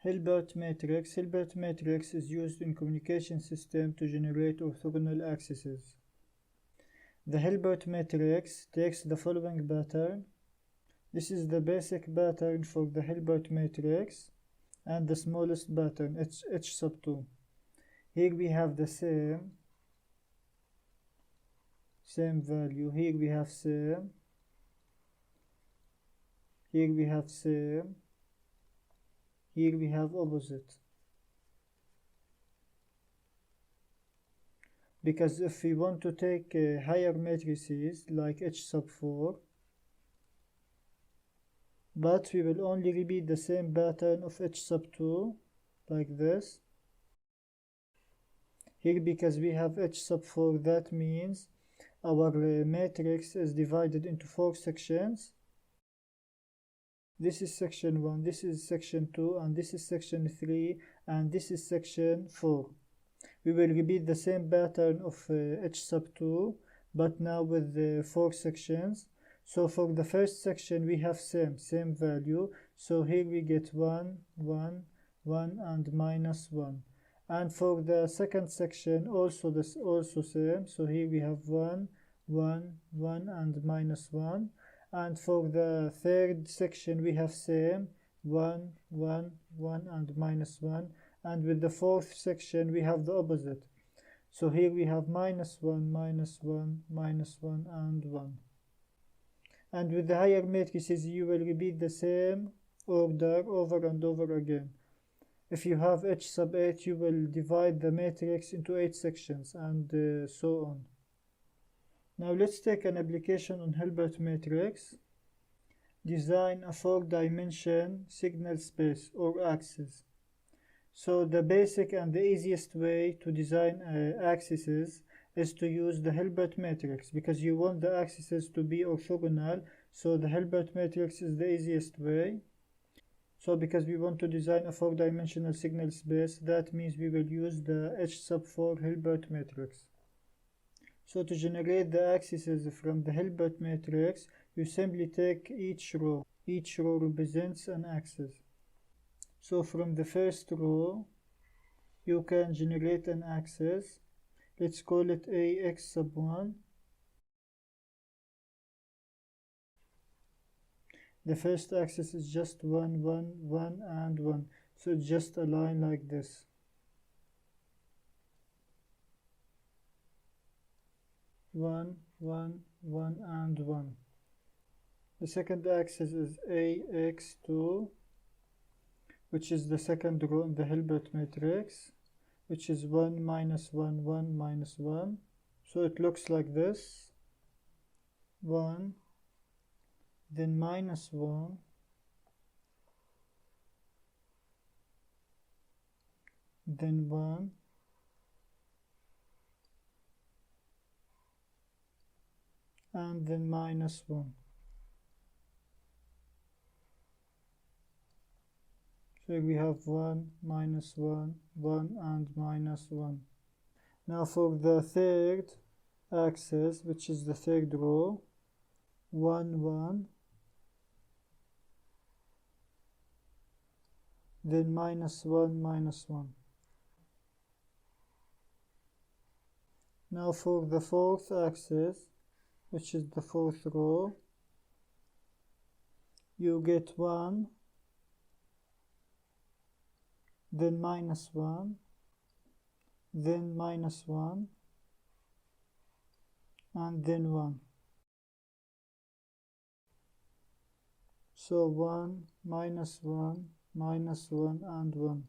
Hilbert matrix. Hilbert matrix is used in communication system to generate orthogonal axes. The Hilbert matrix takes the following pattern. This is the basic pattern for the Hilbert matrix and the smallest pattern, h sub 2. Here we have the same value. Here we have same. Here we have same. Here we have opposite. Because if we want to take higher matrices like h sub 4, but we will only repeat the same pattern of h sub 2 like this. Here, because we have h sub 4, that means our matrix is divided into 4 sections. This is section 1, this is section 2, and this is section 3, and this is section 4. We will repeat the same pattern of h sub 2, but now with the 4 sections. So for the first section we have same value. So here we get 1, 1, 1, and minus 1. And for the second section also same. So here we have 1, 1, 1, and minus 1. And for the third section we have same 1, 1, 1, and minus 1. And with the fourth section we have the opposite. So here we have minus 1, minus 1, minus 1, and 1. And with the higher matrices you will repeat the same order over and over again. If you have h sub 8, you will divide the matrix into 8 sections, and so on. Now let's take an application on Hilbert matrix. Design a 4-dimension signal space or axis. So the basic and the easiest way to design axes is to use the Hilbert matrix, because you want the axes to be orthogonal. So the Hilbert matrix is the easiest way. So because we want to design a 4-dimensional signal space, that means we will use the h sub 4 Hilbert matrix. So to generate the axes from the Hilbert matrix, you simply take each row. Each row represents an axis. So from the first row, you can generate an axis. Let's call it ax sub 1. The first axis is just 1, 1, 1, and 1. So it's just a line like this. One, one, 1, and 1. The second axis is ax2, which is the second row in the Hilbert matrix, which is 1, minus 1, 1, minus 1. So it looks like this. 1, then minus 1, then 1, and then minus 1. So we have 1, minus 1, 1, and minus 1. Now for the third axis, which is the third row, 1, 1, then minus 1, minus 1. Now for the fourth axis, which is the fourth row, you get 1, then minus 1, then minus 1, and then 1. So 1, minus 1, minus 1, and 1.